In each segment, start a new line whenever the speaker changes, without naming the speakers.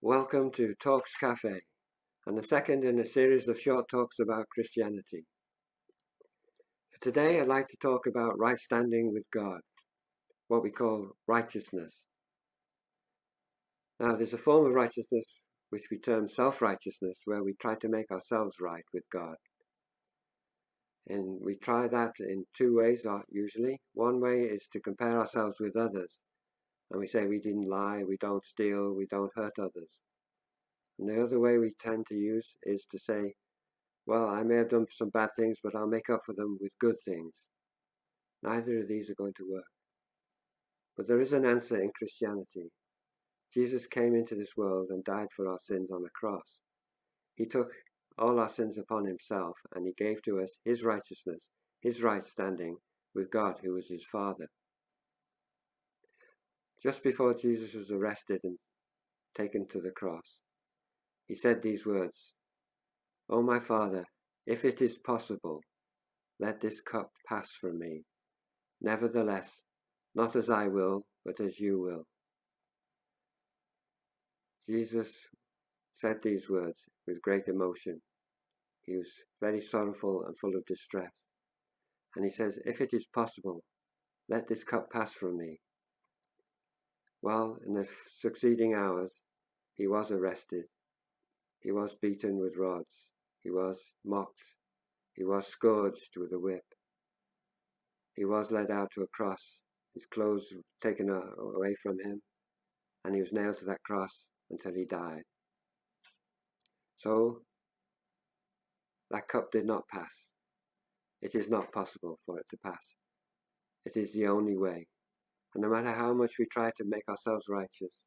Welcome to Talks Café, and the second in a series of short talks about Christianity. For today, I'd like to talk about right standing with God, what we call righteousness. Now, there's a form of righteousness which we term self-righteousness, where we try to make ourselves right with God. And we try that in two ways, usually. One way is to compare ourselves with others, and we say we didn't lie, we don't steal, we don't hurt others. And the other way we tend to use is to say, well, I may have done some bad things, but I'll make up for them with good things. Neither of these are going to work. But there is an answer in Christianity. Jesus came into this world and died for our sins on a cross. He took all our sins upon himself, and he gave to us his righteousness, his right standing with God, who was his Father. Just before Jesus was arrested and taken to the cross, he said these words, "O my Father, if it is possible, let this cup pass from me. Nevertheless, not as I will, but as you will." Jesus said these words with great emotion. He was very sorrowful and full of distress. And he says, "If it is possible, let this cup pass from me." Well, in the succeeding hours, he was arrested. He was beaten with rods. He was mocked. He was scourged with a whip. He was led out to a cross, his clothes taken away from him, and he was nailed to that cross until he died. So, that cup did not pass. It is not possible for it to pass. It is the only way. And no matter how much we try to make ourselves righteous,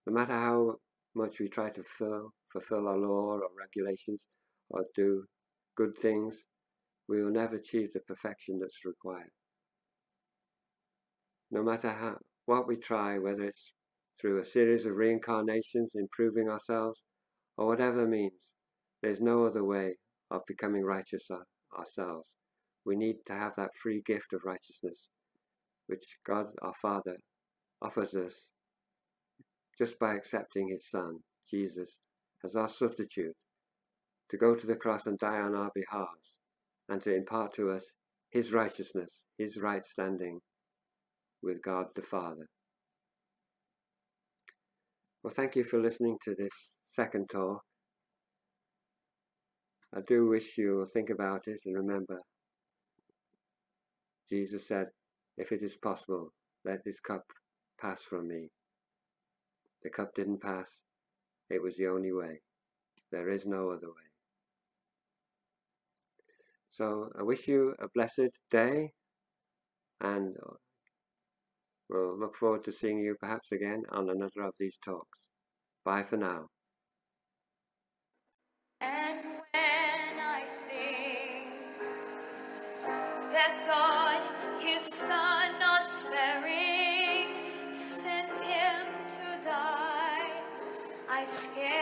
no matter how much we try to fulfill our law or regulations or do good things, we will never achieve the perfection that's required. No matter what we try, whether it's through a series of reincarnations, improving ourselves, or whatever means, there's no other way of becoming righteous ourselves. We need to have that free gift of righteousness, which God our Father offers us just by accepting his Son, Jesus, as our substitute, to go to the cross and die on our behalves, and to impart to us his righteousness, his right standing with God the Father. Well, thank you for listening to this second talk. I do wish you will think about it and remember, Jesus said, "If it is possible, let this cup pass from me." The cup didn't pass. It was the only way. There is no other way. So I wish you a blessed day, and we'll look forward to seeing you perhaps again on another of these talks. Bye for now.
And when I think that God, his Son, not sparing, sent him to die, I scarce